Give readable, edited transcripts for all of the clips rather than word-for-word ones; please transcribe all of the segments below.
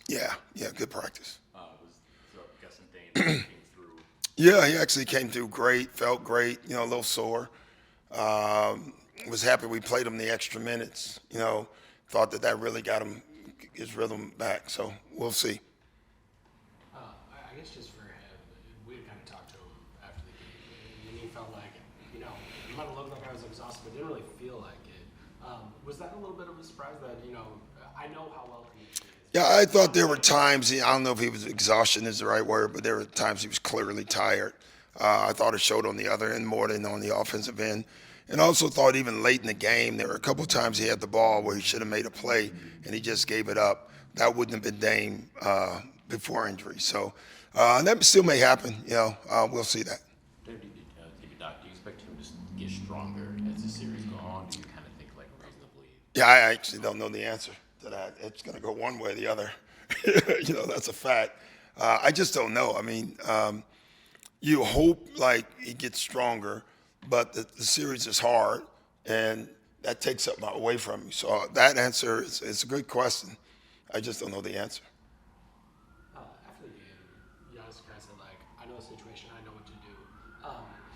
Yeah, good practice. So I'm guessing Dame came through. Yeah, he actually came through great, felt great, a little sore. Was happy we played him the extra minutes, thought that really got him his rhythm back. So we'll see. I guess just for him, we had kind of talked to him after the game, and he felt like, it might have looked like I was exhausted, but didn't really feel like it. Was that a little bit of a surprise that, I know how well he is. Yeah, I thought there were times, I don't know if he was exhaustion is the right word, but there were times he was clearly tired. I thought it showed on the other end more than on the offensive end. And I also thought even late in the game, there were a couple of times he had the ball where he should have made a play and he just gave it up. That wouldn't have been Dame before injury. So that still may happen. We'll see that. Doc, do you expect him to get stronger as the series go on? Do you kind of think like reasonably? Yeah, I actually don't know the answer to that. It's going to go one way or the other. That's a fact. I just don't know. I mean, you hope like he gets stronger, but the series is hard, and that takes something away from you. So that answer is a good question. I just don't know the answer. After the game, Giannis kind of said, like, I know the situation, I know what to do.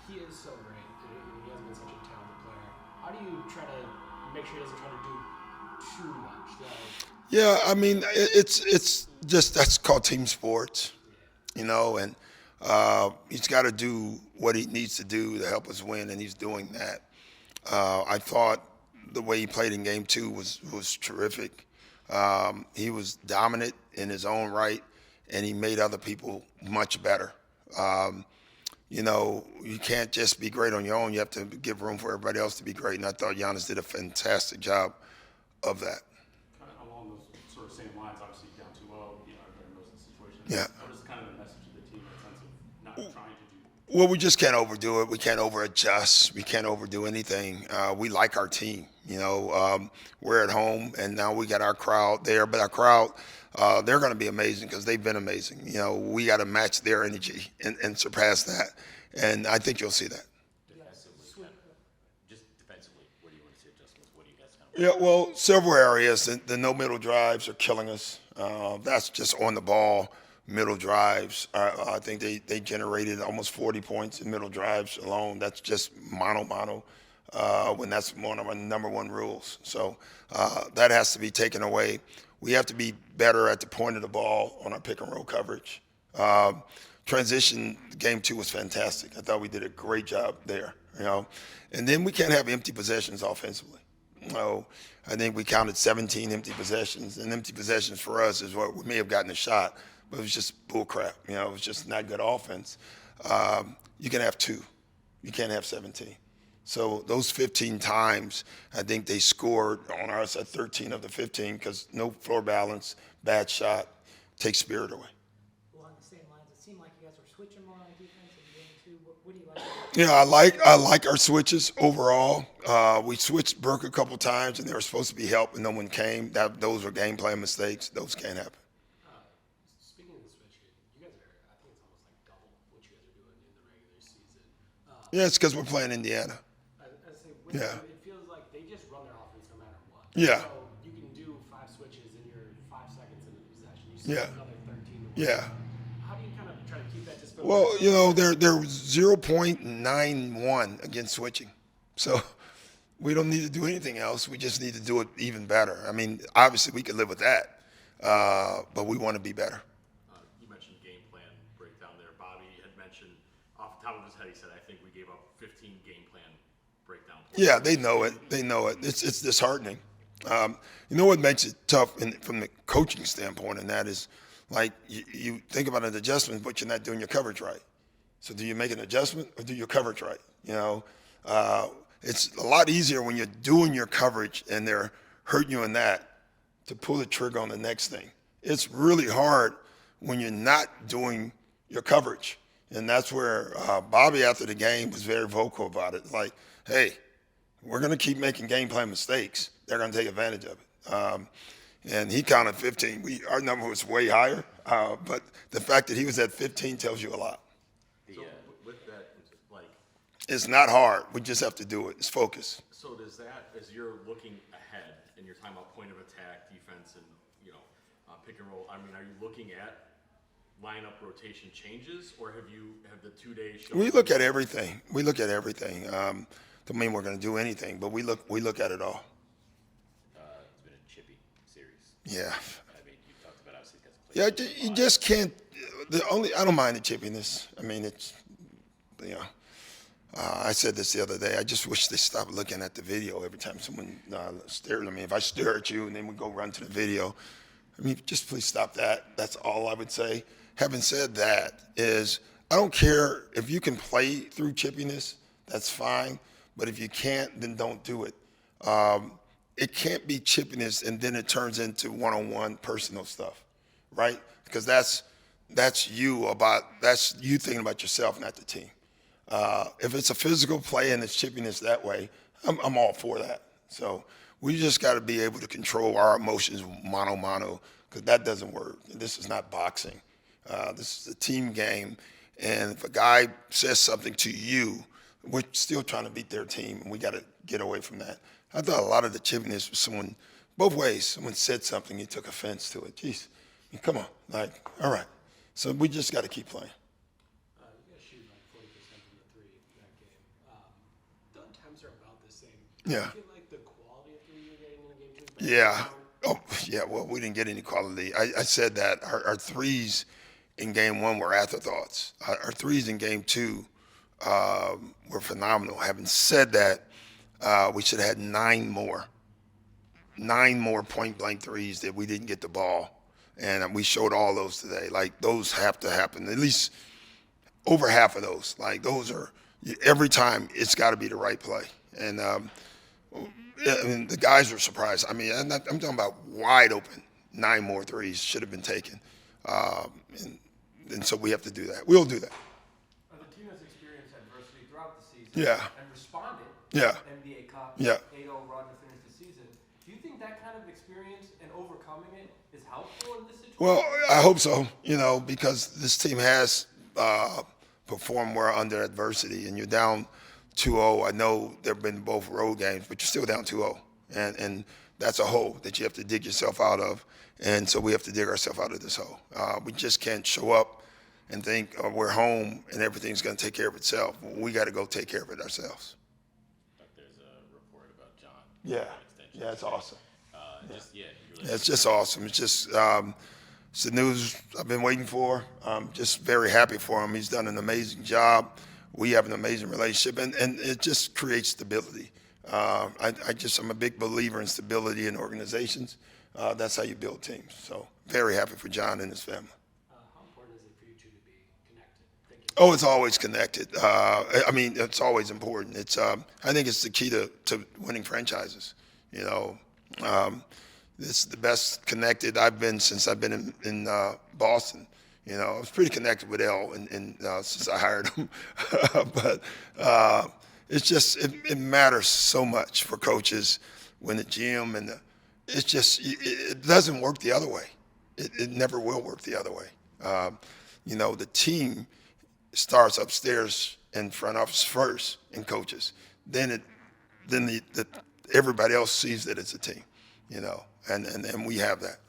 He is so great, and he has been such a talented player. How do you try to make sure he doesn't try to do too much? Yeah, I mean, it's just that's called team sports, and he's got to do what he needs to do to help us win, and he's doing that. I thought the way he played in game two was terrific. He was dominant in his own right, and he made other people much better. Um, you can't just be great on your own. You have to give room for everybody else to be great. And I thought Giannis did a fantastic job of that. Kind of along those sort of same lines, obviously down 2-0, everybody knows the situation. Yeah. What is kind of the message to the team in the sense of not trying to do? Well, we just can't overdo it. We can't over adjust. We can't overdo anything. We like our team. We're at home, and now we got our crowd there. But our crowd, they're going to be amazing because they've been amazing. We got to match their energy and surpass that. And I think you'll see that. Just defensively, what do you want to see adjustments? What do you guys kind Yeah, well, several areas. The no middle drives are killing us. That's just on the ball middle drives. I think they generated almost 40 points in middle drives alone. That's just mono when that's one of our number one rules. So that has to be taken away. We have to be better at the point of the ball on our pick and roll coverage. Transition game two was fantastic. I thought we did a great job there. And then we can't have empty possessions offensively. I think we counted 17 empty possessions, and empty possessions for us is what we may have gotten a shot, but it was just bull crap. It was just not good offense. You can have two, you can't have 17. So those 15 times, I think they scored on us at 13 of the 15 because no floor balance, bad shot, takes spirit away. Along the same lines, it seemed like you guys were switching more on defense in game two. What do you like? Yeah, I like our switches overall. We switched Burke a couple times, and they were supposed to be help, and no one came. Those were game plan mistakes. Those can't happen. Speaking of the switch, you guys are, I think it's almost like double what you guys are doing in the regular season. Yeah, it's because we're playing Indiana. I say, Yeah. it feels like they just run their offense no matter what. Yeah. So you can do 5 switches in your 5 seconds into the possession. You still Yeah. have another 13 to win. Yeah. How do you kind of try to keep that discipline? Well, they're 0.91 against switching, so we don't need to do anything else. We just need to do it even better. I mean, obviously we could live with that, but we want to be better. You mentioned game plan breakdown there. Bobby had mentioned off the top of his head, he said, I think we gave up 15 game plan breakdown points. Yeah, they know it. They know it. It's disheartening. What makes it tough from the coaching standpoint, and that is like you think about an adjustment, but you're not doing your coverage right. So do you make an adjustment or do your coverage right? It's a lot easier when you're doing your coverage and they're hurting you in that to pull the trigger on the next thing. It's really hard when you're not doing your coverage. And that's where Bobby, after the game, was very vocal about it. Like, hey, we're going to keep making game plan mistakes. They're going to take advantage of it. And he counted 15. Our number was way higher, but the fact that he was at 15 tells you a lot. So with that, like, It's not hard. We just have to do it. It's focus. so does that, as you're looking ahead and you're talking about point of attack, defense, and pick and roll? I mean, are you looking at lineup rotation changes, or have the 2 days shown? We look at everything. We look at everything. Don't mean we're going to do anything, but we look at it all. It's been a chippy series. Yeah. I mean, you talked about obviously that's Yeah, you just can't. I don't mind the chippiness. I mean, it's, you know, I said this the other day. I just wish they stopped looking at the video every time someone stared at me. If I stare at you and then we go run to the video, I mean, just please stop that. That's all I would say. Having said that, I don't care if you can play through chippiness. That's fine. But if you can't, then don't do it. It can't be chippiness and then it turns into one-on-one personal stuff, right? Because that's you thinking about yourself, not the team. If it's a physical play and it's chippiness that way, I'm all for that. So we just got to be able to control our emotions mano, because that doesn't work. This is not boxing. This is a team game. And if a guy says something to you, we're still trying to beat their team, and we got to get away from that. I thought a lot of the chippiness was someone, both ways. Someone said something, you took offense to it. Jeez, I mean, come on. Like, all right. So we just got to keep playing. You guys shoot like 40% from the three that game. The attempts are about the same. Yeah. Do you feel like the quality of three you're getting in the game too? Yeah. Oh, yeah. Well, we didn't get any quality. I said that our threes in game one were afterthoughts. Our threes in game two were phenomenal. Having said that, we should have had 9 more point blank threes that we didn't get the ball. And we showed all those today. Like, those have to happen. At least over half of those. Like, those are, every time it's got to be the right play. And I mean, the guys were surprised. I mean, I'm talking about wide open. 9 more threes should have been taken. And so we have to do that. We'll do that. The team has experienced adversity throughout the season Yeah. and responded. Yeah. NBA Cup, Yeah. 8-0 run to finish the season. Do you think that kind of experience and overcoming it is helpful in this situation? Well, I hope so, because this team has performed well under adversity. And you're down 2-0. I know there have been both road games, but you're still down 2-0. And that's a hole that you have to dig yourself out of. And so we have to dig ourselves out of this hole. We just can't show up and think we're home and everything's going to take care of itself. We got to go take care of it ourselves. But there's a report about John. Yeah. Extension. Yeah, it's awesome. It's It's just awesome. It's just it's the news I've been waiting for. I'm just very happy for him. He's done an amazing job. We have an amazing relationship, and it just creates stability. I'm a big believer in stability in organizations. That's how you build teams. So very happy for John and his family. How important is it for you two to be connected? Thank you. Oh, it's always connected. I mean, it's always important. I think it's the key to winning franchises. It's the best connected I've been since I've been in Boston. I was pretty connected with L since I hired him. But it's just, it matters so much for coaches when the GM it doesn't work the other way. It never will work the other way. The team starts upstairs in front office first and coaches. Then everybody else sees that it's a team, and we have that.